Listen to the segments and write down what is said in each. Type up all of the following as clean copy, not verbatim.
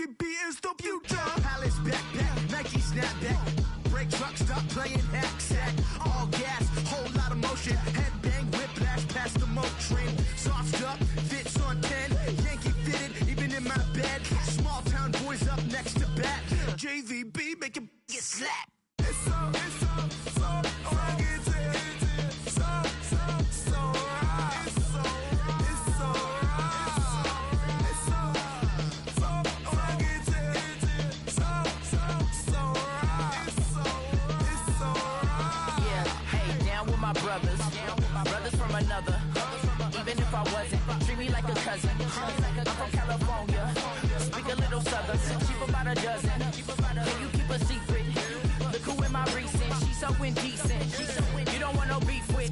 JVB is the future. Palace backpack, Nike snapback. Break truck, stop playing hack sack. All gas, whole lot of motion. Headbang, whiplash, past the moat train. Soft up, fits on 10. Yankee fitted, even in my bed. Small town boys up next to bat. JVB, make it get slapped. It's so right. Brothers from another. Even if I wasn't, treat me like a cousin. I'm from California. Speak a little southern. Cheap about a dozen. Can you keep a secret? Look who in my recent. She's so indecent. You don't want no beef with.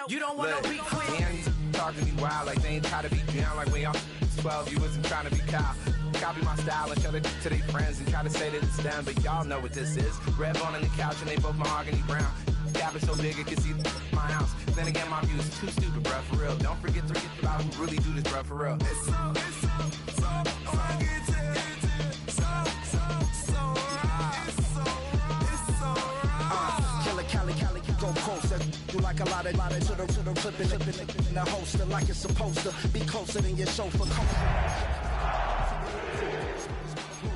You don't want no beef with. Damn, talk to me wild like they ain't try to be down like we all 12. You wasn't trying to be Kyle. Copy my style and show it to their friends and try to say that it's them, but y'all know what this is. Red bone on the couch and they both mahogany brown. Gap is so big it can see my house. Then again, my views too stupid, bruh, for real. Don't forget about who really do this, bruh, for real. It's so right. Cali, go closer. You like a lot of to the clipping in the holster like it's supposed to be closer than your chauffeur.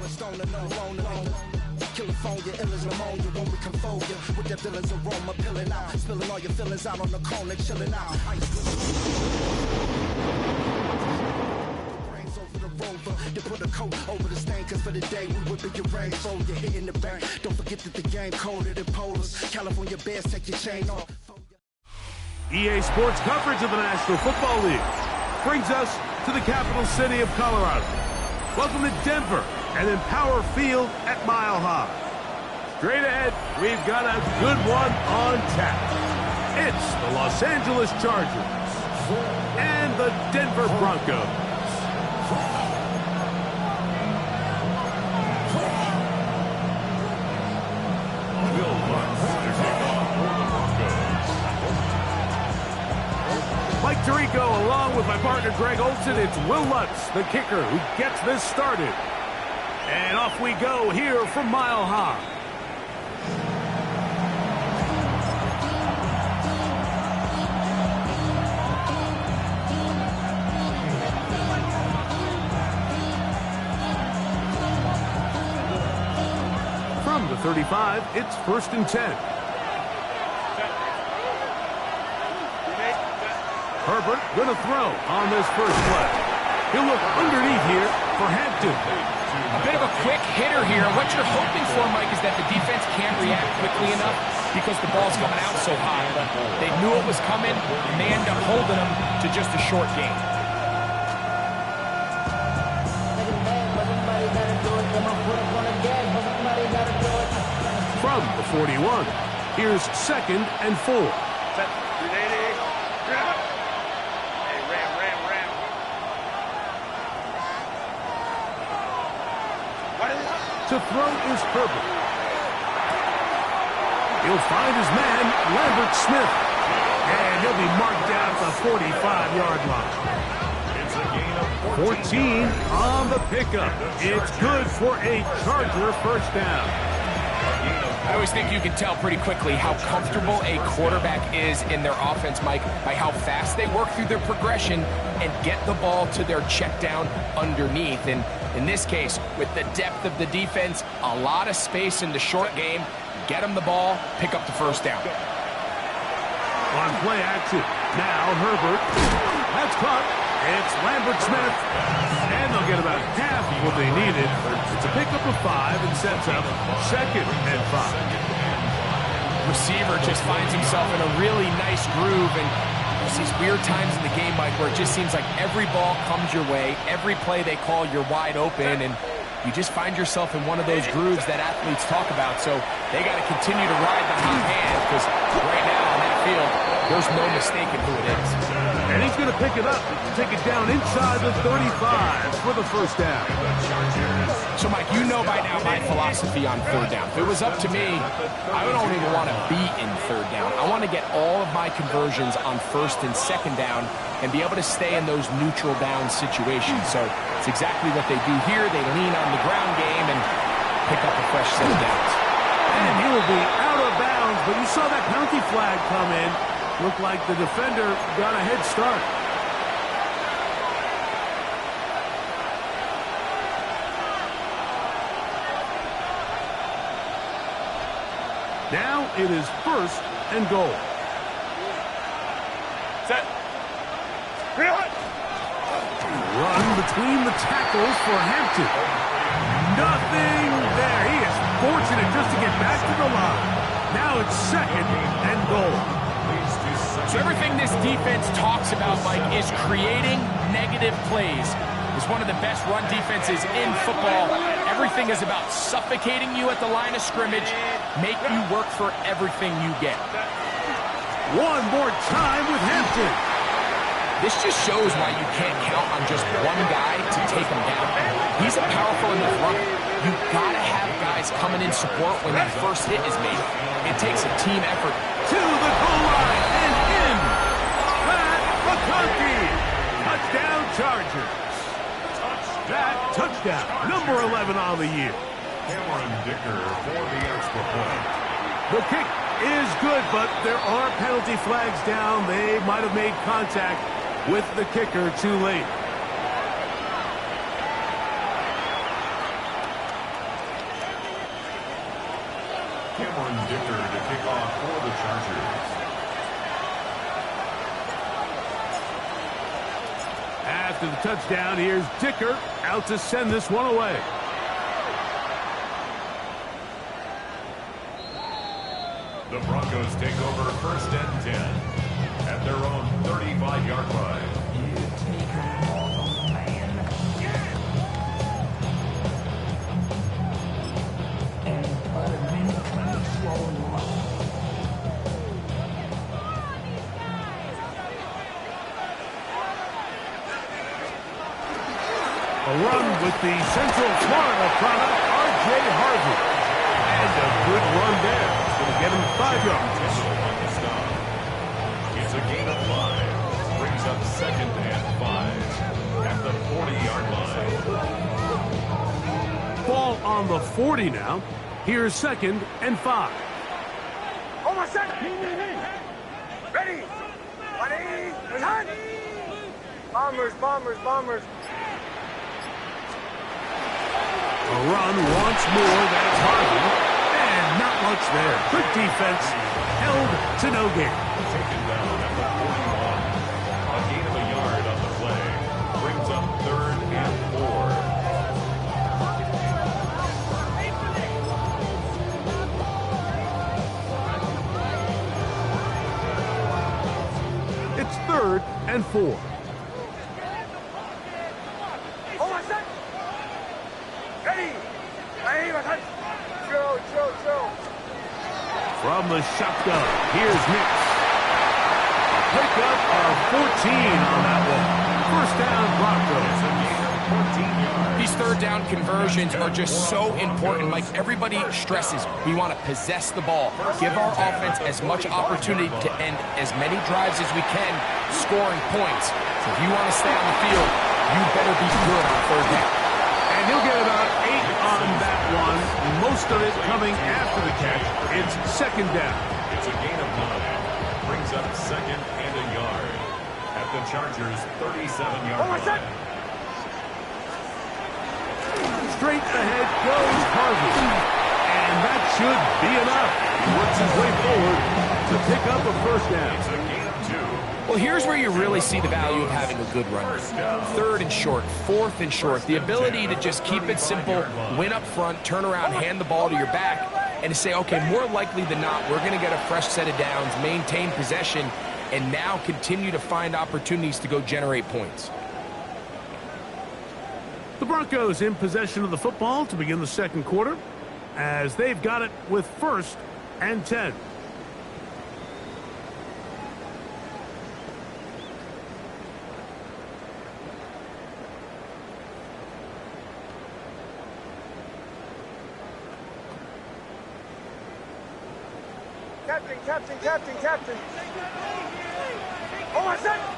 Stoner, no loner. California, ill as pneumonia when we confold you with that villain's aroma, pilling out, spilling all your feelings out on the corner, chilling out. Brains over the rover, to put a coat over the stain, cause for the day we whipping your rain, so you're hitting the bank. Don't forget that the game coded in polars. California Bears, take your chain off. EA Sports coverage of the National Football League brings us to the capital city of Colorado. Welcome to Denver and then Power Field at Mile High. Straight ahead, we've got a good one on tap. It's the Los Angeles Chargers and the Denver Broncos. Mike Tirico along with my partner Greg Olson. It's Will Lutz, the kicker, who gets this started. And off we go here from Mile High. From the 35, it's 1st and 10. Herbert gonna throw on this first play. He'll look underneath here for Hampton. A bit of a quick hitter here. What you're hoping for, Mike, is that the defense can't react quickly enough because the ball's coming out so high. But they knew it was coming, and they end up holding them to just a short gain. From the 41, here's 2nd and 4. To throw is Herbert. He'll find his man, Lambert Smith. And he'll be marked down at the 45-yard line. It's a gain of 14 on the pickup. It's good for a Charger first down. I always think you can tell pretty quickly how comfortable a quarterback is in their offense, Mike, by how fast they work through their progression and get the ball to their check down underneath. And in this case, with the depth of the defense, a lot of space in the short game, get them the ball, pick up the first down. On play action, now Herbert. That's caught. It's Lambert Smith. And they'll get about half of what they needed. It's a pickup of 5 and sets up 2nd and 5. Receiver just finds himself in a really nice groove, and there's these weird times in the game, Mike, where it just seems like every ball comes your way, every play they call, you're wide open, and you just find yourself in one of those grooves that athletes talk about. So they got to continue to ride the hot hand, because right now on that field, there's no mistaking who it is. And he's going to pick it up, take it down inside the 35 for the first down. So, Mike, you know by now my philosophy on third down. If it was up to me, I don't even want to be in third down. I want to get all of my conversions on first and second down and be able to stay in those neutral down situations. So it's exactly what they do here. They lean on the ground game and pick up a fresh set of downs. And he will be out of bounds, but you saw that penalty flag come in. Looked like the defender got a head start. Now it is first and goal. Set. Run between the tackles for Hampton. Nothing there. He is fortunate just to get back to the line. Now it's second and goal. So everything this defense talks about, Mike, is creating negative plays. It's one of the best run defenses in football. Everything is about suffocating you at the line of scrimmage, make you work for everything you get. One more time with Hampton. This just shows why you can't count on just one guy to take him down. He's a powerful enough runner. You've got to have guys coming in support when that first hit is made. It takes a team effort. To the goal line and in. Pat McConkey. Touchdown Chargers. That touchdown, number 11 on the year. Cameron Dicker for the extra point. The kick is good, but there are penalty flags down. They might have made contact with the kicker too late. Cameron Dicker to kick off for the Chargers. After the touchdown, here's Dicker out to send this one away. The Broncos take over first and 10 at their own 35-yard line. A run with the Central Florida product, R.J. Harvey. And a good run there. It's going to get him 5 yards. It's a gain of 5. Brings up second and 5 at the 40-yard line. Ball on the 40 now. Here's second and 5. Almost set. Ready. Ready. Hot. Bombers, bombers, bombers. A run once more. That's Harvey. And not much there. Good defense. Held to no gain. Taken down at the 41. A gain of a yard on the play. Brings up third and 4. It's third and 4. From the shotgun, here's Nix. A pickup of 14 on that one. First down, Broncos. These third down conversions are just so important, Mike. Everybody stresses we want to possess the ball, give our offense as much opportunity to end as many drives as we can, scoring points. So if you want to stay on the field, you better be good on third down. And he'll get about 8 on that one. Most of it coming after the catch. It's second down. It's a gain of 9. Brings up second and a yard at the Chargers' 37-yard line. Straight ahead goes Harvey. And that should be enough. He works his way forward to pick up a first down. It's a gain of 2. Well, here's where you really see the value of having a good runner. Third and short, fourth and short. The ability to just keep it simple, win up front, turn around, hand the ball to your back, and to say, okay, more likely than not, we're going to get a fresh set of downs, maintain possession, and now continue to find opportunities to go generate points. The Broncos in possession of the football to begin the second quarter, as they've got it with first and 10. Captain. Hold on a second.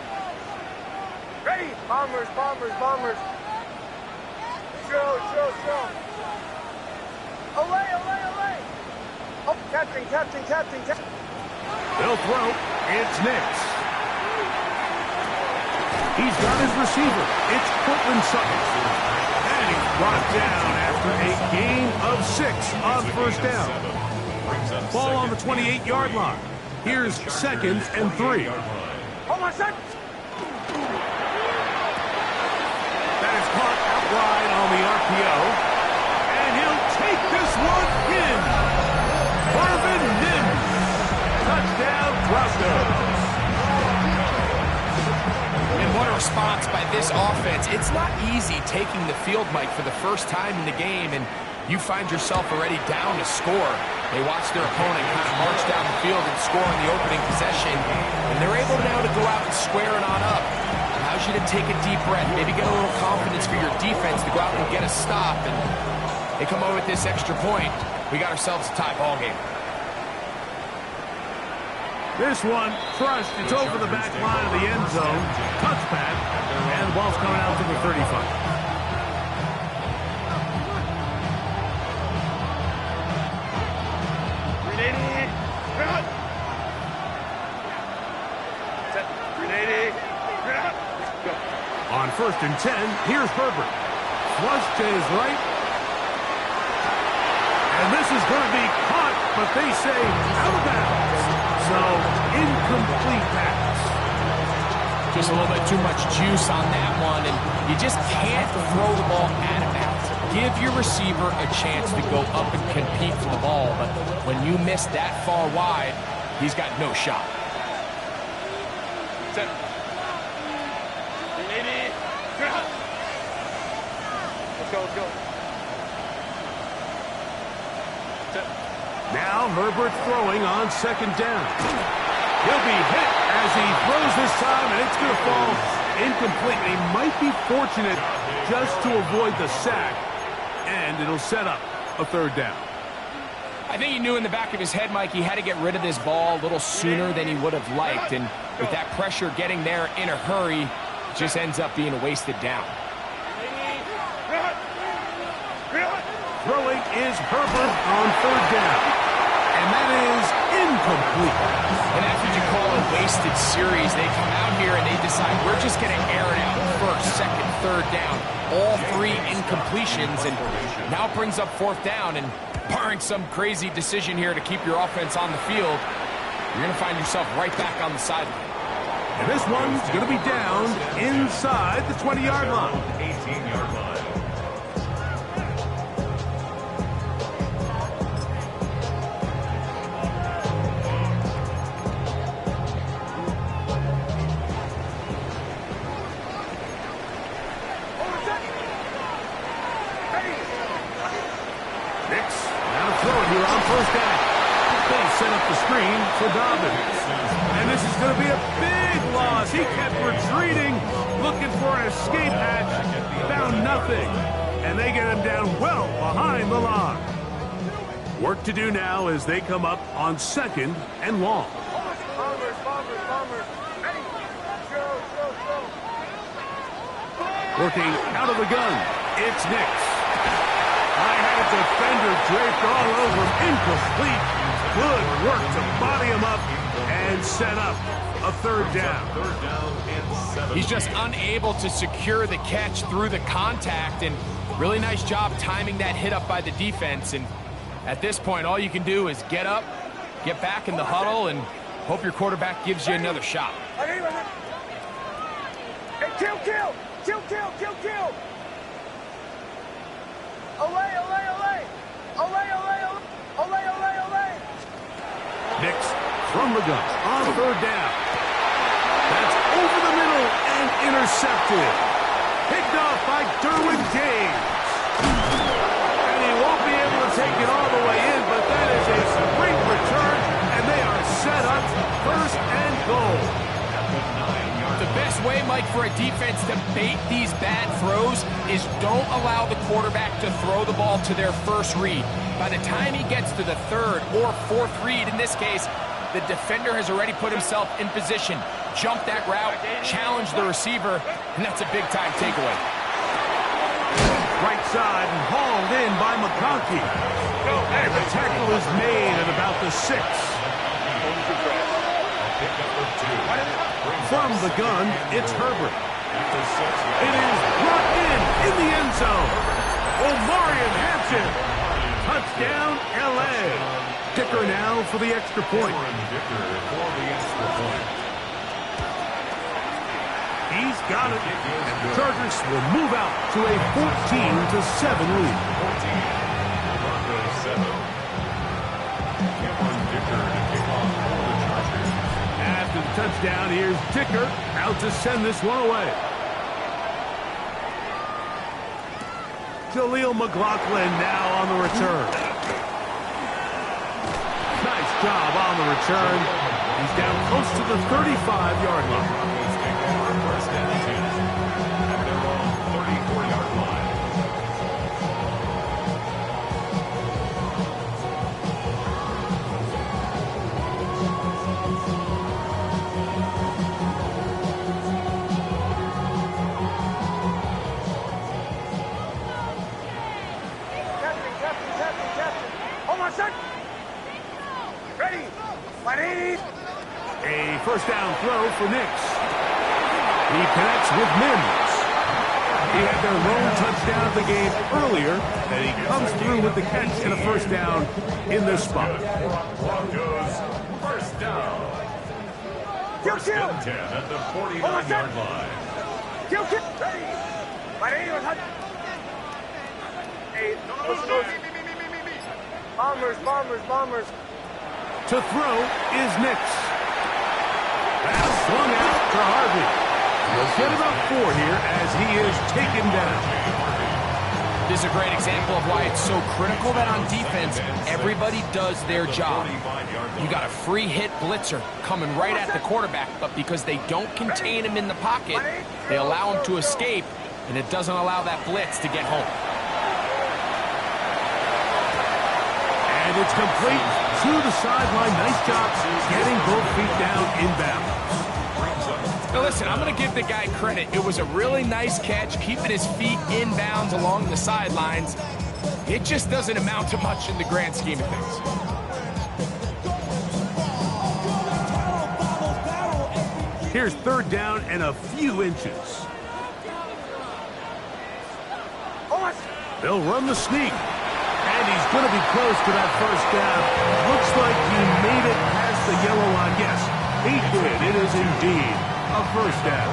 Ready? Bombers. Drill. Away. Oh, Captain. They'll throw. It's Nix. He's got his receiver. It's Cortland Sutton. And he's brought down after a gain of 6 on first down. Ball on the 28-yard line. Here's 2nd and 3. Hold on a second. That is caught out wide on the RPO. And he'll take this one in. Marvin Mims. Touchdown, Broncos. And what a response by this offense. It's not easy taking the field, Mike, for the first time in the game, and you find yourself already down to score. They watch their opponent kind of march down the field and score in the opening possession, and they're able now to go out and square it on up. Allows you to take a deep breath, maybe get a little confidence for your defense to go out and get a stop, and they come over with this extra point. We got ourselves a tie ball game. This one crushed. It's over the back line of the end zone. Touchback, and the ball's coming out to the 35. On 1st and 10, here's Herbert. Flush to his right. And this is going to be caught, but they say out of bounds. So, incomplete pass. Just a little bit too much juice on that one, and you just can't throw the ball out of bounds. Give your receiver a chance to go up and compete for the ball, but when you miss that far wide, he's got no shot. Set. Let's go. Now Herbert throwing on 2nd down. He'll be hit as he throws this time, and it's going to fall incomplete. He might be fortunate just to avoid the sack, and it'll set up a 3rd down. I think he knew in the back of his head, Mike, he had to get rid of this ball a little sooner than he would have liked, and with that pressure getting there in a hurry, it just ends up being a wasted down. Throwing is Herbert on 3rd down. And that is incomplete. And that's what you call a wasted series. They come out here and they decide we're just going to air it out 1st, 2nd, 3rd down. All 3 incompletions, and now brings up 4th down. And barring some crazy decision here to keep your offense on the field, you're going to find yourself right back on the sideline. And this one's going to be down inside the 20-yard line. 18-yard line. Set up the screen for Dobbins. And this is going to be a big loss. He kept retreating, looking for an escape hatch, found nothing. And they get him down well behind the line. Work to do now as they come up on 2nd and long. Bombers. Ready? Go. Working out of the gun, it's Nix. I had a defender draped all over him, incomplete. Good work to body him up and set up a 3rd down. 3rd down and 7. He's just unable to secure the catch through the contact, and really nice job timing that hit up by the defense. And at this point, all you can do is get up, get back in the huddle, and hope your quarterback gives you another shot. Hey, kill. Away. Nix from the gun on 3rd down. That's over the middle and intercepted. Picked off by Derwin James. And he won't be able to take it all the way in, but that is a great return, and they are set up 1st and goal. The best way, Mike, for a defense to bait these bad throws is don't allow the quarterback to throw the ball to their first read. By the time he gets to the third or fourth read, in this case, the defender has already put himself in position, jumped that route, challenged the receiver, and that's a big-time takeaway. Right side and hauled in by McConkey. And the tackle is made at about the 6. From the gun, it's Herbert. It is brought in the end zone. Omarion Hampton. Touchdown, L.A. Dicker now for the extra point. He's got it. And the Chargers will move out to a 14-7 lead. Broncos 7. Cameron Dicker to kick off for the Chargers. After the touchdown, here's Dicker out to send this one away. Jaleel McLaughlin now on the return. Nice job on the return. He's down close to the 35-yard line. First and 10 at their own 34-yard line. Captain. Hold on, son. Ready. A first down throw for Nix. He connects with Mims. He had their lone touchdown of the game earlier, and he comes through with the catch and a first down in this spot. Broncos first down. First and 10 at the 49-yard line. Bombers. To throw is Nix. Pass swung out to Harvey. He'll get about 4 here as he is taken down. This is a great example of why it's so critical that on defense, everybody does their job. You got a free hit blitzer coming right at the quarterback, but because they don't contain him in the pocket, they allow him to escape, and it doesn't allow that blitz to get home. And it's complete to the sideline. Nice job getting both feet down inbound. Now listen, I'm going to give the guy credit. It was a really nice catch, keeping his feet inbounds along the sidelines. It just doesn't amount to much in the grand scheme of things. Here's third down and a few inches. They'll run the sneak. And he's going to be close to that first down. Looks like he made it past the yellow line. Yes, he did. It is indeed a first down.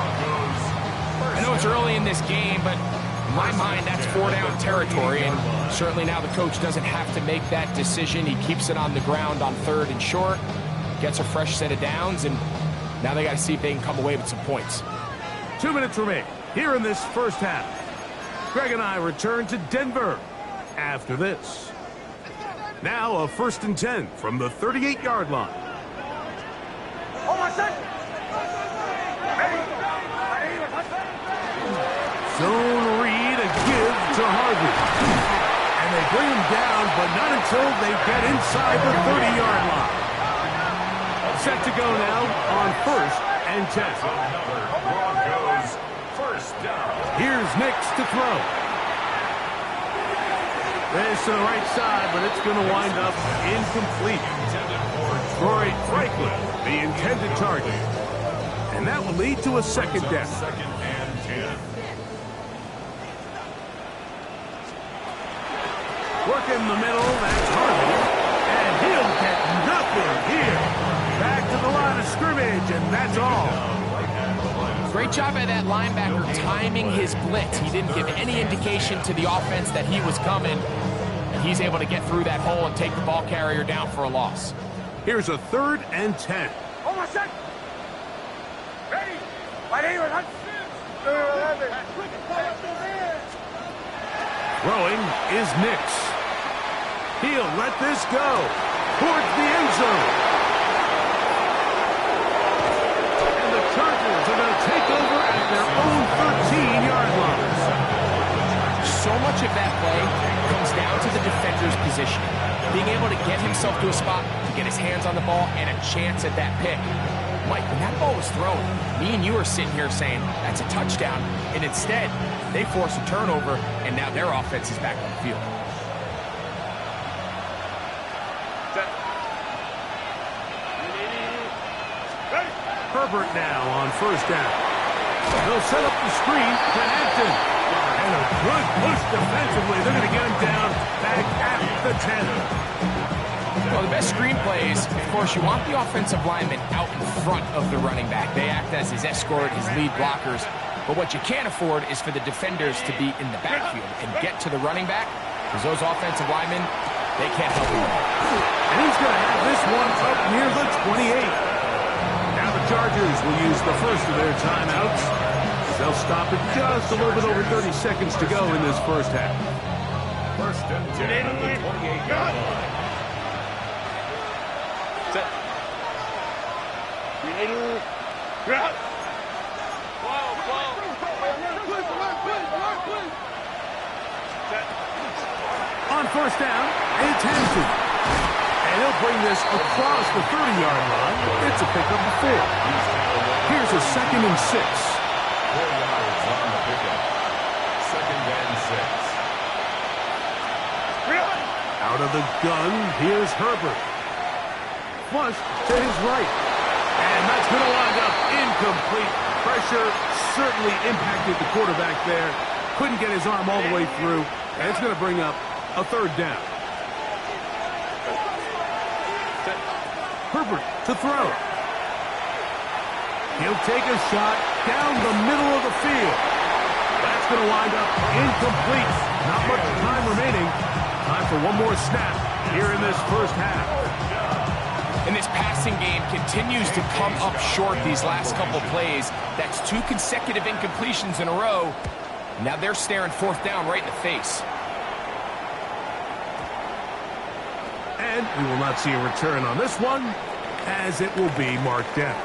I know it's early in this game, but in my mind, that's 4-down territory. And certainly now the coach doesn't have to make that decision. He keeps it on the ground on 3rd and short, gets a fresh set of downs, and now they got to see if they can come away with some points. 2 minutes remain here in this first half. Greg and I return to Denver after this. Now a 1st and 10 from the 38-yard line. Zone read, a give to Harvey. And they bring him down, but not until they get inside the 30-yard line. Set to go now on 1st and 10. Broncos first down. Here's Nix to throw. This to the right side, but it's going to wind up incomplete. Troy Franklin, the intended target. And that will lead to a second down. 2nd and 10. Work in the middle, that's Harvey. And he'll get nothing here. Back to the line of scrimmage, and that's all. Great job by that linebacker timing his blitz. He didn't give any indication to the offense that he was coming. And he's able to get through that hole and take the ball carrier down for a loss. Here's a 3rd and 10. Throwing is Nix. He'll let this go towards the end zone. And the Chargers are going to take over at their own 13-yard line. so much of that play comes down to the defender's positioning. Being able to get himself to a spot, to get his hands on the ball, and a chance at that pick. Mike, when that ball was thrown, me and you are sitting here saying, that's a touchdown, and instead, they force a turnover, and now their offense is back on the field. Herbert now on first down. They'll set up the screen to Hampton. And a good push defensively. They're going to get him down back at the 10. Well, the best screen plays, of course, you want the offensive lineman out in front of the running back. They act as his escort, his lead blockers. But what you can't afford is for the defenders to be in the backfield and get to the running back, because those offensive linemen, they can't help him. And he's going to have this one up near the 28. Now the Chargers will use the first of their timeouts. They'll stop it just a little bit over 30 seconds to go in this first half. First and 10 at the 28-yard line. Set. On first down, it's Hampton. And he'll bring this across the 30-yard line. It's a pickup of 4. Here's a 2nd and 6. 4 yards on the pickup. 2nd and 6. Out of the gun, here's Herbert. Flush to his right. And that's going to wind up incomplete. Pressure certainly impacted the quarterback there. Couldn't get his arm all the way through. And it's going to bring up a 3rd down. Herbert to throw. He'll take a shot down the middle of the field. That's going to wind up incomplete. Not much time remaining. Time for one more snap here in this first half. And this passing game continues to come up short these last couple plays. That's 2 consecutive incompletions in a row. Now they're staring 4th down right in the face. And we will not see a return on this one, as it will be marked down.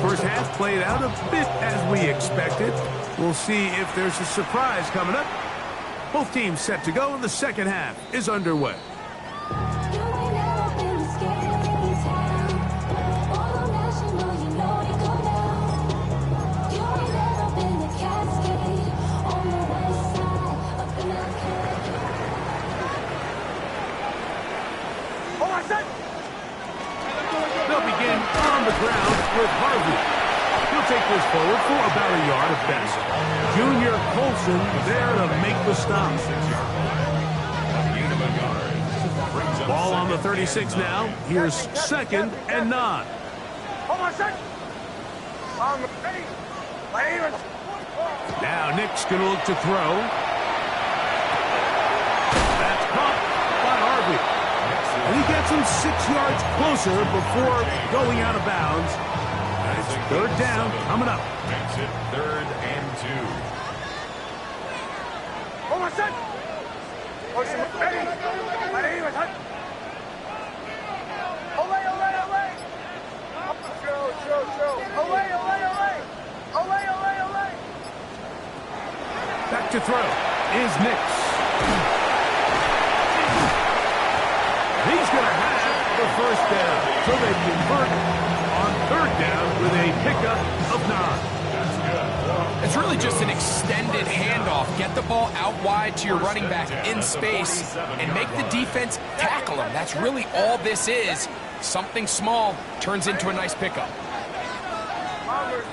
First half played out a bit as we expected. We'll see if there's a surprise coming up. Both teams set to go, and the second half is underway. They'll begin on the ground with Harvey. He'll take this forward for about a yard at best. Junior Colson there to make the stop. Ball on the 36 now. Here's 2nd and 9. Now Nick's going to look to throw. That's caught by Harvey. And he gets him 6 yards closer before going out of bounds. That's 3rd down coming up. Makes it 3rd and 2. Back to throw is Nix. He's going to have the 1st down. So they convert on 3rd down with a pickup of 9. It's really just an extended handoff. Get the ball out wide to your running back in space and make the defense tackle him. That's really all this is. Something small turns into a nice pickup. Bombers.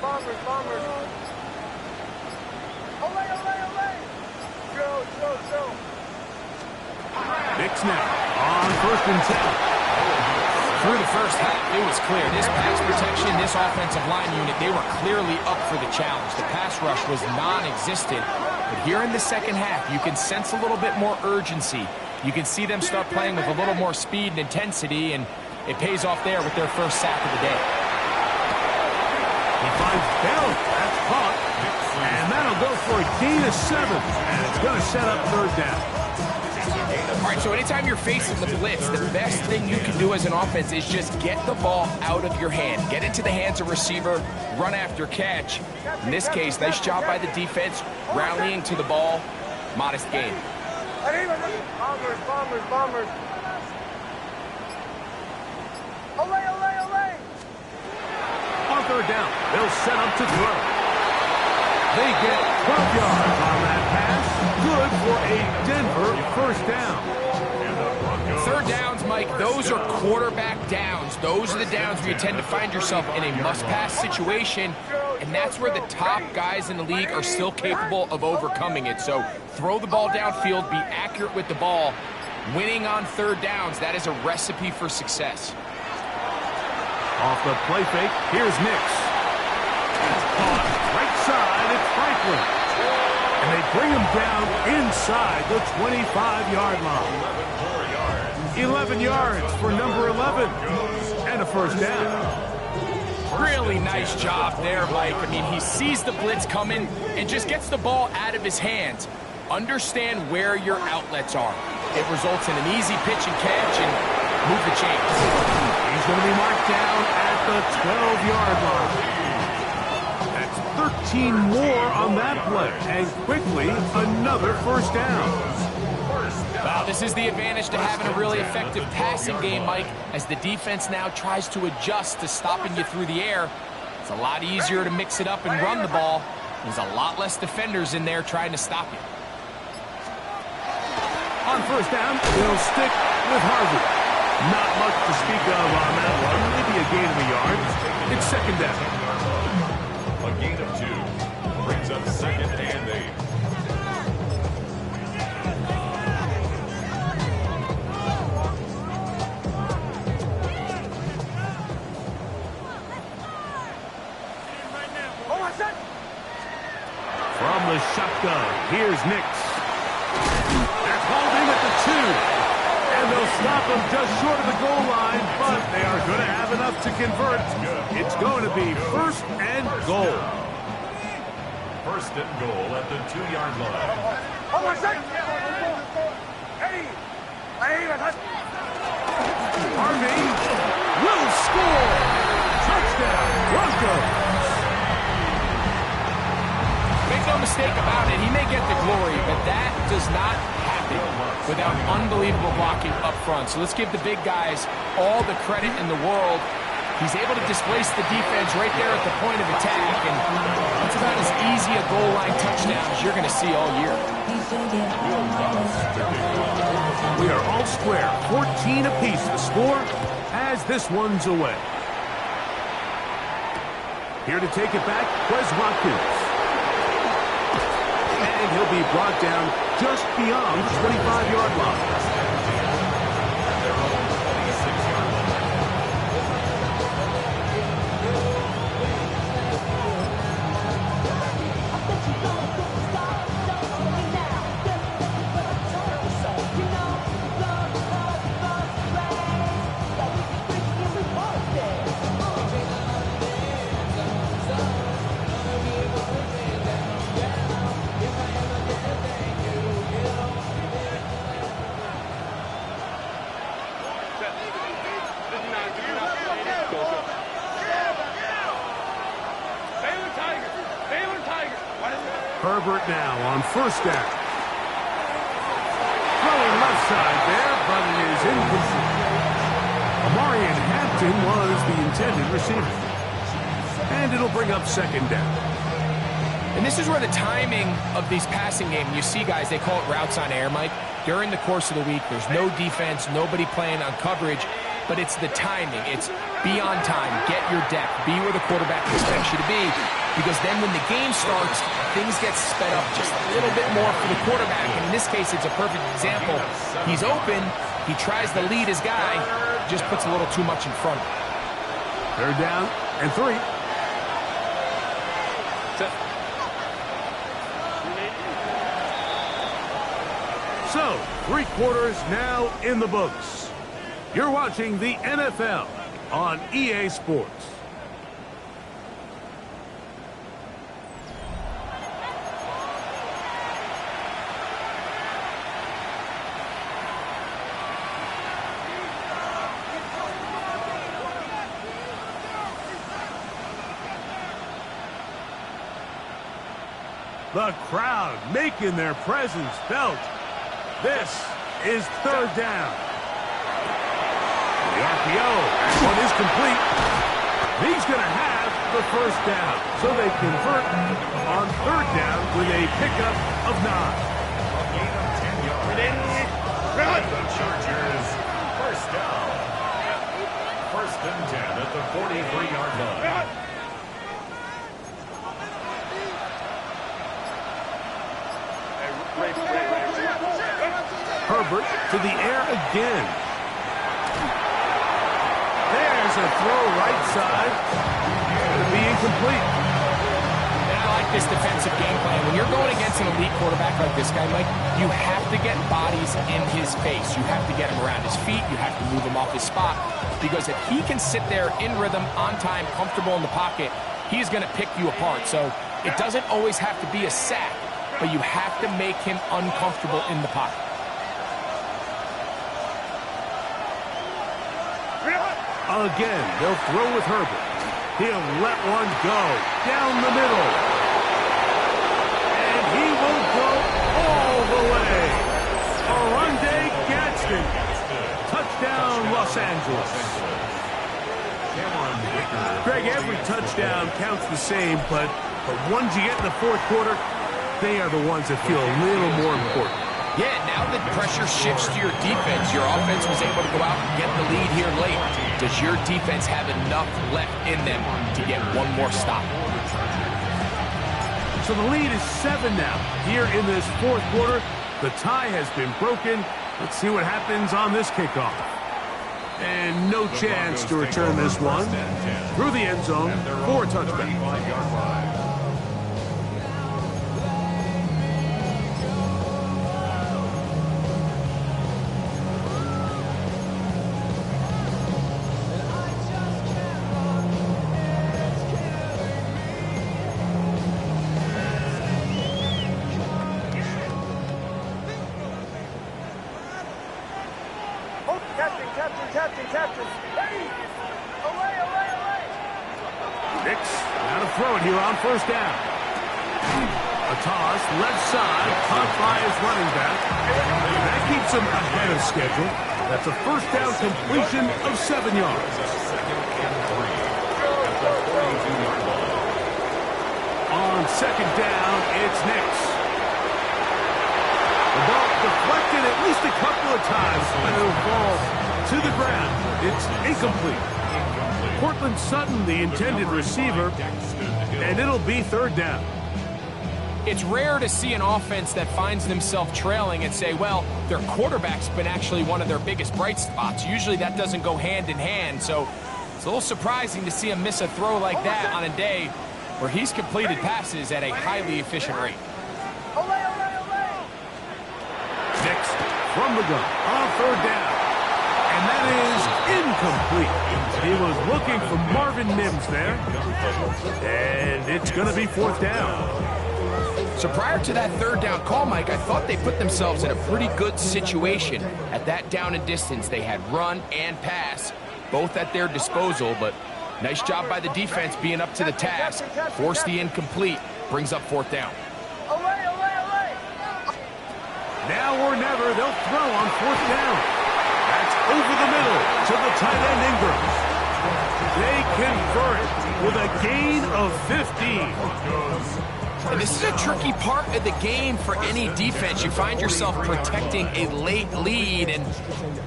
Go. Nix now on 1st and 10. Through the first half, it was clear. This pass protection, this offensive line unit, they were clearly up for the challenge. The pass rush was non-existent. But here in the second half, you can sense a little bit more urgency. You can see them start playing with a little more speed and intensity, and it pays off there with their first sack of the day. He finds Bell. That's caught. That'll go for a gain of 7, and it's going to set up third down. All right, so anytime you're facing the blitz, the best thing you can do as an offense is just get the ball out of your hand. Get into the hands of receiver, run after catch. In this case, nice job by the defense, rallying to the ball. Modest gain. Bombers. Olay. On third down, they'll set up to throw. They get 12 yards on that pass. Good for a Denver first down. Third downs, Mike, those are quarterback downs. Those are the downs where you tend to find yourself in a must-pass situation, and that's where the top guys in the league are still capable of overcoming it. So throw the ball downfield, be accurate with the ball. Winning on third downs, that is a recipe for success. Off the play fake, here's Nix. It's caught right side, it's Franklin. And they bring him down inside the 25-yard line. 11 yards for number 11. And a first down. Really nice job there, Mike. I mean, he sees the blitz coming and just gets the ball out of his hands. Understand where your outlets are. It results in an easy pitch and catch and move the chains. He's going to be marked down at the 12-yard line. That's 13 more on that play. And quickly, another first down. Wow, this is the advantage to having a really effective passing game, Mike, as the defense now tries to adjust to stopping you through the air. It's a lot easier to mix it up and run the ball. There's a lot less defenders in there trying to stop you. On first down, they'll stick with Harvey. Not much to speak of on that one. Maybe a gain of a yard. It's second down. A gain of 2 brings up second and 8. From the shotgun, here's Nix. They're holding at the 2. And they'll stop him just short of the goal line, but they are going to have enough to convert. It's going to be first and goal. First and goal at the 2-yard line. Harvey will score. Touchdown, Broncos. Make no mistake about it, he may get the glory, but that does not happen without unbelievable blocking up front. So let's give the big guys all the credit in the world. He's able to displace the defense right there at the point of attack, and that's about as easy a goal line touchdown as you're going to see all year. We are all square, 14 apiece the score as this one's away. Here to take it back, Wes Watkins. And he'll be brought down just beyond the 25-yard line. Herbert now on first down. Throwing left side there, but it is incomplete. Amarian Hampton was the intended receiver. And it'll bring up second down. And this is where the timing of these passing games, you see guys, they call it routes on air, Mike. During the course of the week, there's no defense, nobody playing on coverage, but it's the timing. It's be on time, get your depth, be where the quarterback expects you to be, because then when the game starts, things get sped up just a little bit more for the quarterback. And in this case, it's a perfect example. He's open, he tries to lead his guy, just puts a little too much in front. Third down and 3. So, 3 quarters now in the books. You're watching the NFL on EA Sports. The crowd making their presence felt. This is third down. The RPO, that one is complete. He's going to have the first down. So they convert on third down with a pickup of 9. A gain of 10 yards. The Chargers, first down. First and 10 at the 43-yard line. Herbert to the air again. There's a throw right side. It'll be incomplete. And I like this defensive game plan. When you're going against an elite quarterback like this guy, Mike, you have to get bodies in his face. You have to get him around his feet. You have to move him off his spot. Because if he can sit there in rhythm, on time, comfortable in the pocket, he's going to pick you apart. So it doesn't always have to be a sack, but you have to make him uncomfortable in the pocket. Again, they'll throw with Herbert. He'll let one go down the middle. And he will go all the way. Arundé Gadsden. Touchdown, Los Angeles. Greg, every touchdown counts the same, but the ones you get in the fourth quarter, they are the ones that feel a little more important. Yeah, now that pressure shifts to your defense, your offense was able to go out and get the lead here late. Does your defense have enough left in them to get one more stop? So the lead is 7 now. Here in this fourth quarter, the tie has been broken. Let's see what happens on this kickoff. And no chance to return this one. Through the end zone for a touchback. Captain. Away. Nix, now to throw it here on first down. A toss, left side, caught by his running back. That keeps him ahead of schedule. That's a first down completion of 7 yards. On second down, it's Nix. The ball deflected at least a couple of times, but it'll fall to the ground. It's incomplete. Cortland Sutton, the intended receiver, and it'll be third down. It's rare to see an offense that finds themselves trailing and say, well, their quarterback's been actually one of their biggest bright spots. Usually that doesn't go hand in hand, so it's a little surprising to see him miss a throw like that on a day where he's completed passes at a highly efficient rate. Nix from the gun on third down. And that is incomplete. He was looking for Marvin Mims there. And it's going to be fourth down. So prior to that third down call, Mike, I thought they put themselves in a pretty good situation. At that down and distance, they had run and pass, both at their disposal, but nice job by the defense being up to the task. Forced the incomplete, brings up fourth down. Now or never, they'll throw on fourth down. That's over the middle to the tight end Ingram. They convert with a gain of 15. And this is a tricky part of the game for any defense. You find yourself protecting a late lead, and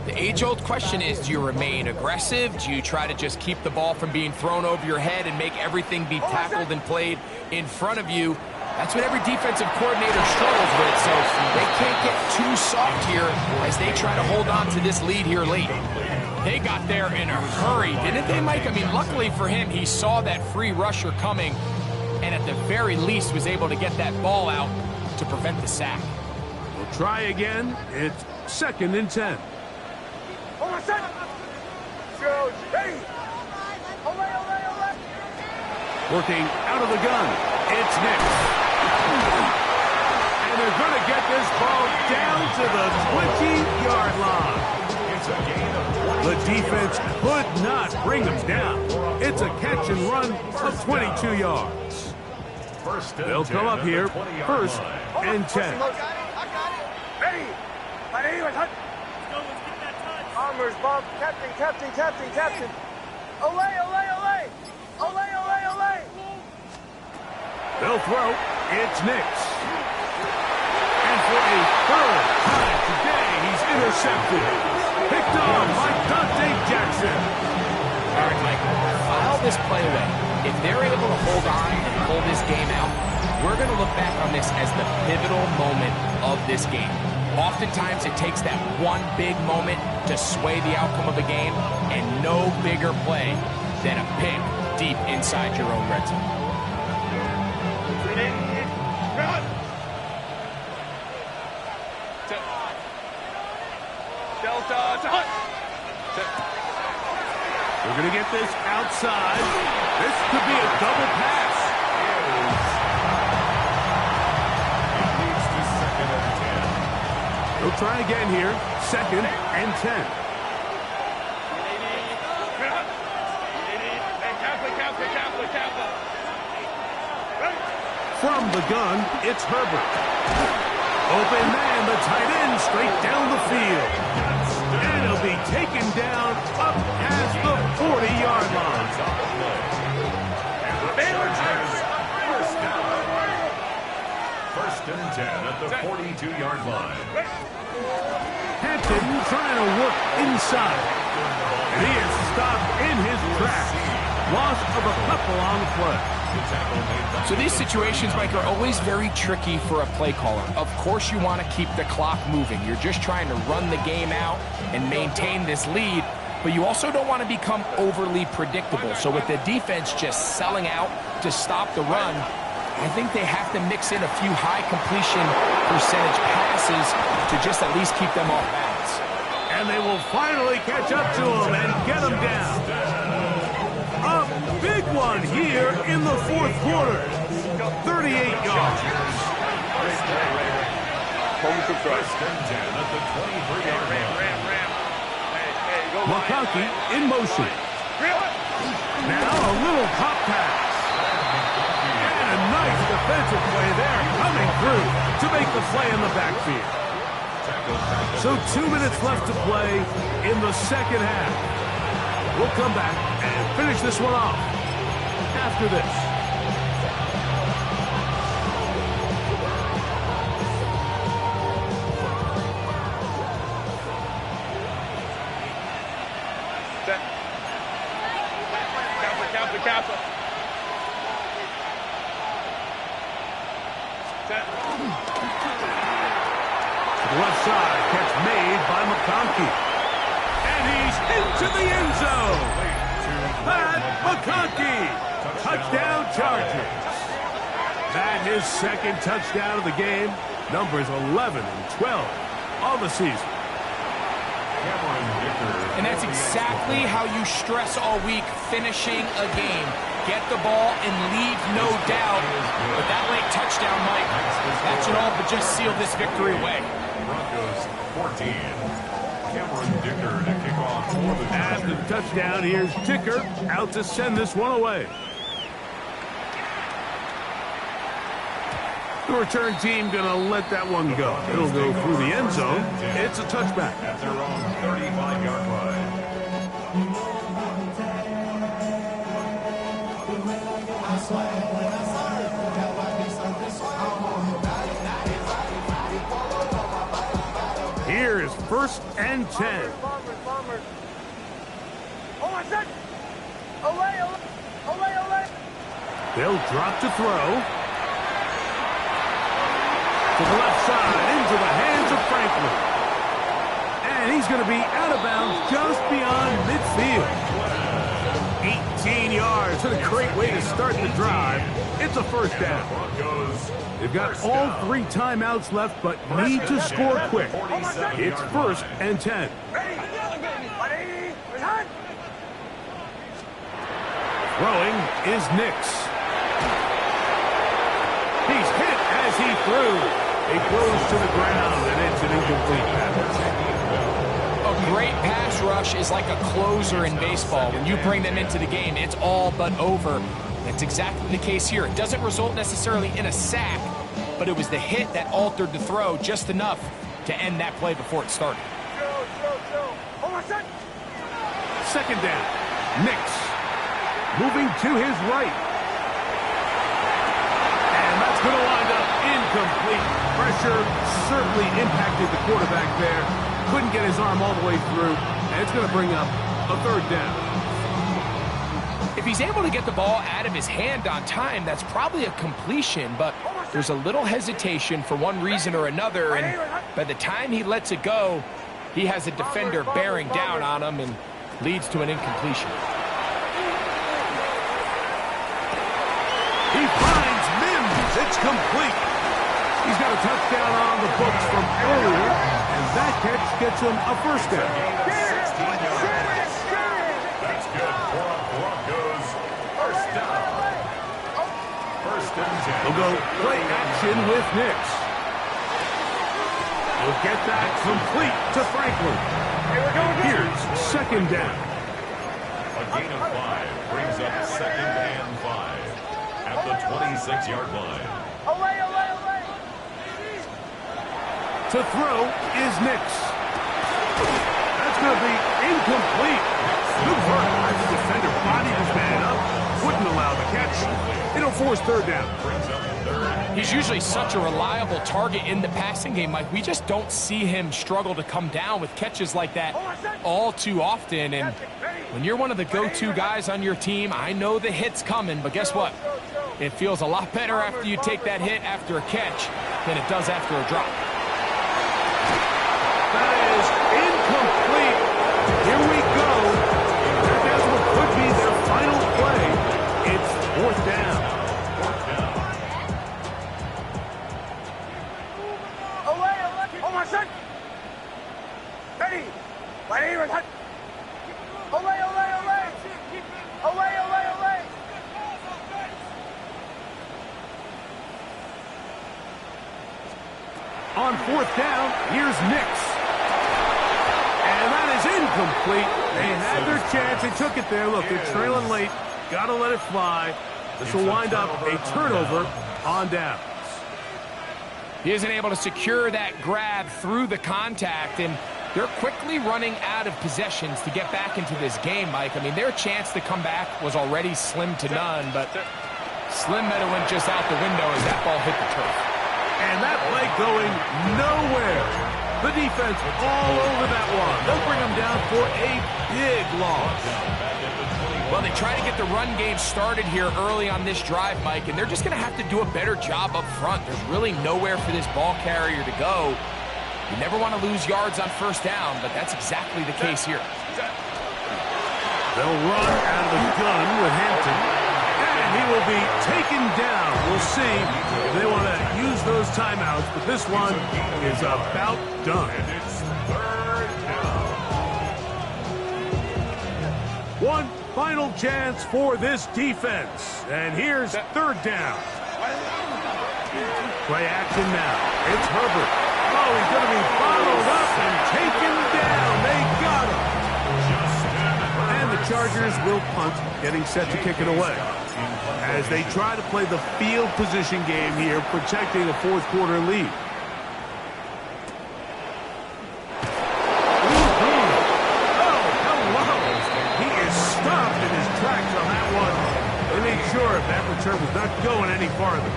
the age-old question is, do you remain aggressive? Do you try to just keep the ball from being thrown over your head and make everything be tackled and played in front of you? That's what every defensive coordinator struggles with, so they can't get too soft here as they try to hold on to this lead here late. They got there in a hurry, didn't they, Mike? I mean, luckily for him, he saw that free rusher coming, and at the very least was able to get that ball out to prevent the sack. We'll try again. It's second and 10. Working out of the gun, it's Nix. And they're going to get this ball down to the 20-yard line. The defense could not bring them down. It's a catch and run of 22 yards. They'll come up here, first and 10. Ready. Ready. Let's hunt. Armors, Bob. Captain, captain, captain, captain. Olay, olay, olay. Olay, olay, olay. They'll throw. It's Nix. And for a third time today, he's intercepted. Picked off by Dante Jackson. All right, Mike, file this play away. If they're able to hold on and pull this game out, we're going to look back on this as the pivotal moment of this game. Oftentimes, it takes that one big moment to sway the outcome of a game, and no bigger play than a pick deep inside your own red zone. We're going to get this outside. This could be a double pass. It leads to 2nd and 10. He'll try again here. 2nd and 10. From the gun, it's Herbert. Open man, the tight end, straight down the field. And he'll be taken down up past the 40-yard line. First and 10 at the 42-yard line. Hampton trying to work inside. And he is stopped in his tracks. Loss of a couple on the play. So these situations, Mike, are always very tricky for a play caller. Of course you want to keep the clock moving. You're just trying to run the game out and maintain this lead, but you also don't want to become overly predictable. So with the defense just selling out to stop the run, I think they have to mix in a few high completion percentage passes to just at least keep them off balance. And they will finally catch up to him and get him down. A big one here in the fourth quarter. 38 yards. First and 10 at the 23-yard line. McConkey in motion. Now a little pop pass. And a nice defensive play there coming through to make the play in the backfield. So 2 minutes left to play in the second half. We'll come back and finish this one off after this. Kappa. Left side, catch made by McConkey. And he's into the end zone. Pat McConkey. Touchdown Chargers. That his second touchdown of the game. Numbers 11 and 12 on the season. And that's exactly how you stress all week, finishing a game. Get the ball and leave no doubt. But that late touchdown, Mike, that should all but just seal this victory away. Broncos 14. Cameron Dicker to kick off for the After the touchdown, here's Dicker out to send this one away. The return team going to let that one go. It'll go through the end zone. It's a touchback. at their own 35-yard line. Here is first and 10. Bombers. Hold on, set. Olay. They'll drop to throw. To the left side, into the hands of Franklin. And he's going to be out of bounds just beyond midfield. 18 yards. What a great way to start the drive. It's a first down. They've got all 3 timeouts left, but need to score quick. It's first and 10. Throwing is Nix. He's hit as he threw. He goes to the ground, and it's an incomplete pass. A great pass rush is like a closer in baseball. When you bring them into the game, it's all but over. That's exactly the case here. It doesn't result necessarily in a sack, but it was the hit that altered the throw just enough to end that play before it started. Second down. Nix moving to his right. And that's going to wind up incomplete. Pressure certainly impacted the quarterback there. Couldn't get his arm all the way through. And it's going to bring up a third down. If he's able to get the ball out of his hand on time, that's probably a completion, but there's a little hesitation for one reason or another, and by the time he lets it go, he has a defender bearing down on him and leads to an incompletion. He finds Mims. It's complete. He's got a touchdown on the books from earlier, and that catch gets him a first down. 16 yards. That's good for a Broncos. First down. First and 10. He'll go play action with Nix. He'll get that complete to Franklin. Here's second down. A gain of 5 brings up second and 5 at the 26-yard line. To throw is Nix. That's going to be incomplete. Good work by the defender. Bodied his man up. Wouldn't allow the catch. It'll force third down. He's usually such a reliable target in the passing game, Mike. We just don't see him struggle to come down with catches like that all too often. And when you're one of the go-to guys on your team, I know the hit's coming, but guess what? It feels a lot better after you take that hit after a catch than it does after a drop. That is incomplete. Here we go. That's what could be their final play. It's fourth down. On fourth down, here's Nix. And that is incomplete. They had their chance. They took it there. Look, they're trailing late. Got to let it fly. This will wind up a turnover on downs. He isn't able to secure that grab through the contact, and they're quickly running out of possessions to get back into this game, Mike. I mean, their chance to come back was already slim to none, but slim that it went just out the window as that ball hit the turf. And that play going nowhere. The defense all over that one. They'll bring them down for a big loss. Well, they try to get the run game started here early on this drive, Mike, and they're just going to have to do a better job up front. There's really nowhere for this ball carrier to go. You never want to lose yards on first down, but that's exactly the case here. They'll run out of the gun with Hampton, and he will be taken down. We'll see if they want to use those timeouts, but this one is about done. And it's third down. One final chance for this defense, and here's third down. Play action now. It's Herbert. Oh, he's going to be bottled up and taken down. They got him. And the Chargers will punt, getting set to kick it away. As they try to play the field position game here, protecting a fourth quarter lead. Oh, hello. He is stopped in his tracks on that one. They made sure that return was not going any farther.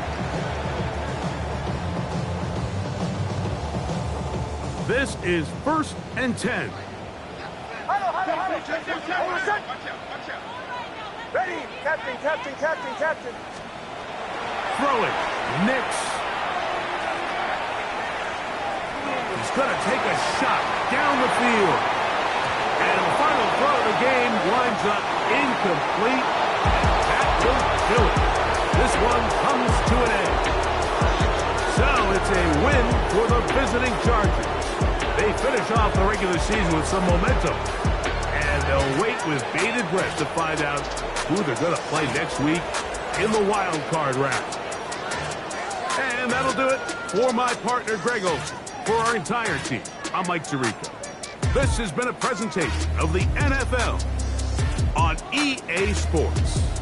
This is first and 10. Ready, captain, captain, captain, captain. Throwing, Nix. He's going to take a shot down the field. And the final throw of the game winds up incomplete. That will do it. This one comes to an end. So it's a win for the visiting Chargers. They finish off the regular season with some momentum. And they'll wait with bated breath to find out who they're going to play next week in the wild card round. And that'll do it for my partner, Greg Olson. For our entire team, I'm Mike Tirico. This has been a presentation of the NFL on EA Sports.